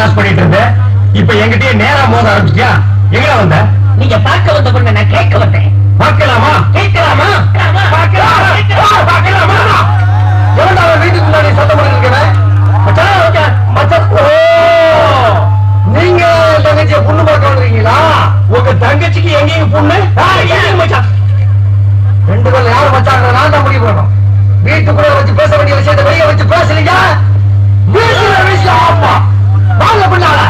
Cross பண்ணிட்டு இருந்தேன். இப்ப என்கிட்டயே நேரா மோத ஆரம்பிச்சியா? எங்க வந்த? நீங்க பார்க்க வந்த பொண்ணு நான் கேட்க வந்தேன். பார்க்கலாமா? கேட்கலாமா? பார்க்கலாமா? எவன்டா வீட்டுக்கு முன்னாடி சத்தம் பண்ணிருக்கேன்? நீங்க தங்கச்சிய பொண்ணு பார்க்க வந்தீங்களா? உங்க தங்கச்சிக்கு எங்கேயும் பொண்ணு? ரெண்டு பேர்ல யாரு மச்சாங்க? நான் தான் முடிவு பண்ணணும். வீட்டுக்குள்ள வச்சு பேச வேண்டிய விஷயத்தை வெளியே வச்சு பேசுறீங்க. வீட்டுல விஷயம் ஆமா வாங்க பின்னால.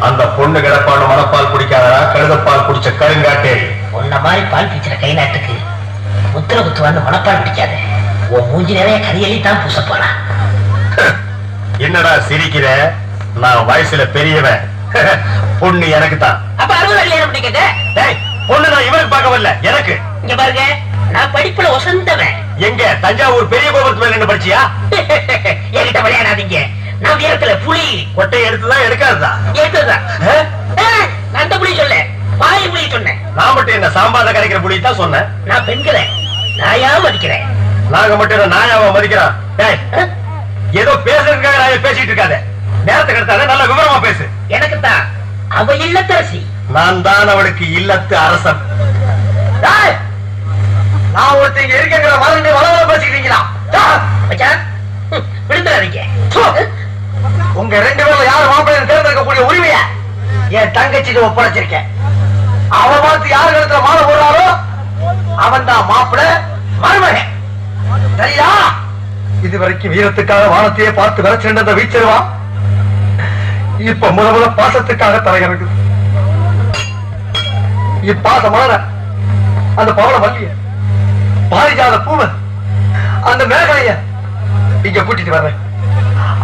அந்த பொண்ணு கிடப்பான மனப்பால் குடிக்காதா? கழுதப்பால் குடிச்ச கருங்காட்டே. உன்ன மாதிரி பால் பிடிச்சிட கை நாட்டுக்கு முத்திர குத்து வந்து மனப்பால் பிடிக்காத. உன் மூஞ்சி நிறைய கரியலி தான் பூச போறா. என்னடா சிரிக்கிற? நான் வயசுல பெரியவன். பொண்ணு எனக்கு தான். அப்ப 60 கல்யாணம் பண்ணிக்கங்க. பொண்ணு நான் இவருக்கு பார்க்க வரல, எனக்கு. இங்க பாருங்க, நான் படிப்புல ஒசந்தவன். எங்க தஞ்சாவூர் பெரிய கோபுரத்து மேல என்ன படிச்சியா? என்கிட்ட விளையாடாதீங்க. நான் உயரத்துல புலி. கொட்டை எடுத்துதான் எடுக்காதுதான்? எடுத்துதான். நான் அந்த புலி சொல்ல, பாய் புலி சொன்னேன். நான் மட்டும் என்ன சாம்பாத கரைக்கிற புலி தான் சொன்னேன். நான் பெண்களை நாயா மதிக்கிறேன். நாங்க மட்டும் நாயாவா மதிக்கிறோம்? ஏதோ பேசுறதுக்காக நாய பேசிட்டு இருக்காத. நேரத்துக்கு எடுத்தாத, நல்ல விவரமா பேசு. எனக்கு தான் அவ இல்லத்தரசி. நான் தான் அவளுக்கு இல்லத்து அரசன். நான் ஒருத்தங்க இருக்கிற மாதிரி வளவள பேசிக்கிறீங்களா? விடுத்துறாதீங்க. உங்க ரெண்டு பேர்ல யாரு மாப்பிள்ளை தேர்ந்தெடுக்கக்கூடிய உரிமைய என் தங்கச்சிட்டு ஒப்படைச்சிருக்கேன். அவன் பார்த்து யாரு இடத்துல மாலை போடுறாரோ அவன் தான் மாப்பிள்ளை மருமகன். சரியா? இதுவரைக்கும் வீரத்துக்காக வானத்தையே பார்த்து விரைச்சிருந்த வீச்சிருவான். இப்ப முதல்ல பாசத்துக்காக தலையிறங்குது. இப்பாச மலர, அந்த பவள மல்லிய, பாரிஜாத பூவ, அந்த மேகலைய இங்க கூட்டிட்டு வர்றேன்.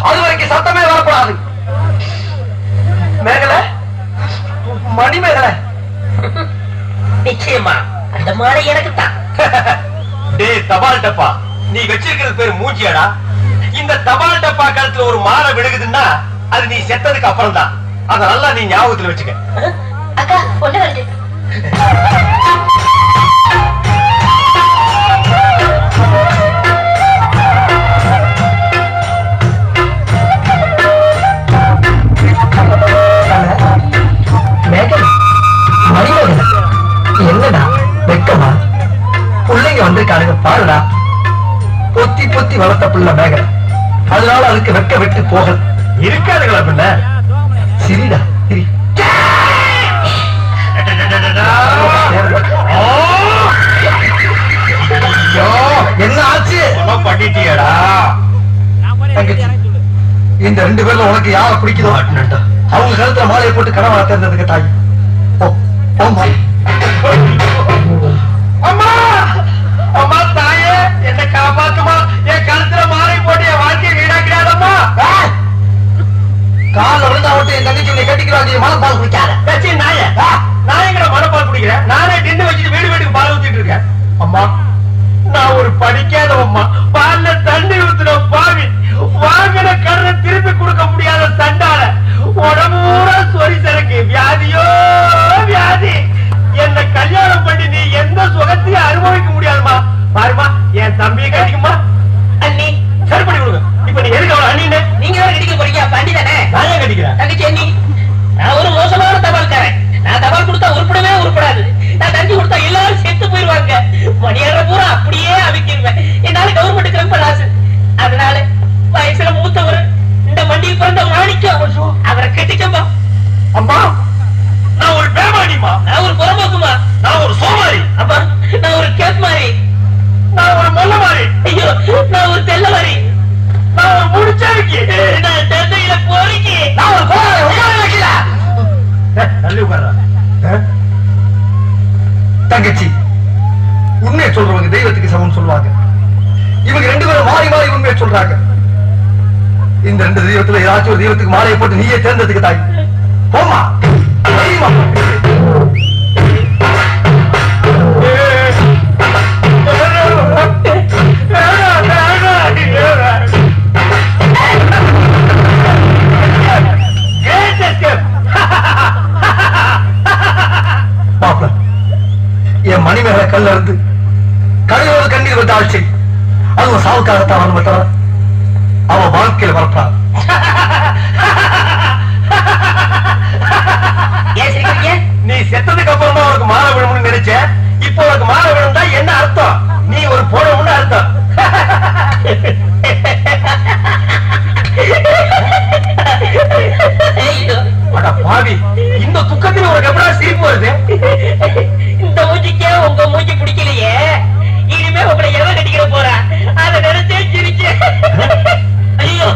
அது வரைக்கும் சத்தமே வரக்கூடாது. மேகலை, மணி மேகலை. நிச்சயமா அந்த மாலை எனக்கு தான். டேய் தபால் டப்பா, நீ வச்சிருக்கிறது பேரு மூஞ்சியாடா. இந்த தபால் டப்பா கழுத்துல ஒரு மாலை விழுகுதுன்னா அது நீ செத்ததுக்கு அப்புறம் தான். அத நல்லா நீ ஞாபகத்துல வச்சுக்க. அக்கா பொண்ணு வருது. என்னடா வெக்கமா? பிள்ளைங்க வந்திருக்கானுங்க பாருடா. பொத்தி பொத்தி வளர்த்த பிள்ளை மேகலை, அதனால அதுக்கு வெக்க விட்டு போக இருக்காதுங்களா பின்ன? சிரிடா சிரி. என்ன ஆச்சு? பண்ணிட்டியடா தங்கச்சி. இந்த ரெண்டு பேர்ல உனக்கு யார பிடிக்குதோ அவங்க கழுத்துல மாலையை போட்டு கனவா தேர்ந்ததுக்கு தாய். அம்மா அம்மா தாயே, என்ன காப்பாத்துமா. என் கழுத்துல மாலை போட்டு என் வாழ்க்கையை வீணாக்கிறாதம்மா. கால விழுந்தா விட்டு என் தங்கச்சி உன்னை கட்டிக்கிறாங்க. மனப்பால் குடிக்காத நாய. நான் எங்கட மனப்பால் குடிக்கிறேன்? நானே டின்னு வச்சுட்டு வீடு வீட்டுக்கு பால் ஊத்திட்டு இருக்கேன். அம்மா நான் ஒரு படிக்காதவம்மா. பால்ல தண்ணி ஊத்துன பாவி, வாங்கின கடனை திருப்பி கொடுக்க முடியாத சண்டால உடம்பூரா சொறி சரக்கு. வியாதியோ வியாதி. என்ன கல்யாணம் பண்ணி நீ எந்த சுகத்தையும் அனுபவிக்க முடியாதுமா. பாருமா, என் தம்பியை கட்டிக்குமா. அண்ணி சரி பண்ணி கொடுங்க. இப்ப நீ எதுக்கு அவளை அண்ணின்னு? நீங்க வேற கட்டிக்க போறீங்க. பண்ணி தானே நான் ஏன் கட்டிக்கிறேன்? தங்கச்சி அண்ணி, நான் ஒரு மோசமான தபால்காரன். நான் தபால் கொடுத்தா உருப்படவே உருப்படாது. நான் தண்ணி கொடுத்தா எல்லாரும் செத்து போயிருவாங்க. மணியார பூரா அப்படியே அவிக்கிருவேன். என்னால கவர்மெண்ட்டுக்கு ரொம்ப லாஸ். அதனால வயசுல மூத்தவர் இந்த மண்டியில் பிறந்த மாணிக்கம் அவரை கட்டிக்கப்பா. அம்மா நான் ஒரு பேமானிமா. நான் ஒரு புறம்போக்குமா. நான் ஒரு சோமாரி. அப்பா நான் ஒரு கேப் மாறி. நான் ஒரு மொல்ல மாறி. ஐயோ நான் ஒரு தெல்ல மாறி. நான் ஒரு முடிச்சாவிக்கு. நான் தந்தையில போறீங்க. நான் ஒரு கோளாறு உட்கார வைக்கல. தள்ளி உட்கார. தங்கச்சி, உண்மையை சொல்றவங்க தெய்வத்துக்கு சமம் சொல்லுவாங்க. இவங்க ரெண்டு பேரும் மாறி மாறி உண்மையை சொல்றாங்க. இந்த ரெண்டு தெய்வத்துல ஏதாச்சும் ஒரு தெய்வத்துக்கு மாலையை போட்டு நீயே தேர்ந்ததுக்கு தாய். போமா என் மணிமேகலை கல்ல இருந்து கழிவோடு கண்ணீர் வந்த ஆட்சி அவ சாவுக்காகத்தான் வரணும் தவிர அவ வாழ்க்கையில வரப்படாது. ஏன் சிரிக்கிறீங்க? நீ செத்ததுக்கு அப்புறமா உனக்கு மாலை விழும்னு நினைச்ச. இப்போ உனக்கு மாலை விழுந்தா என்ன அர்த்தம்? நீ ஒரு போனமுன்னு அர்த்தம். ஐயோ, அட பாவி, இந்த துக்கத்தில் உனக்கு எப்படா சிரிப்பு வருது? இந்த மூஞ்சிக்கே உங்க மூஞ்சி பிடிக்கலையே, இனிமே உங்களை எவன் கட்டிக்கிற போறா அதை நினைச்சே சிரிச்சேன். ஐயோ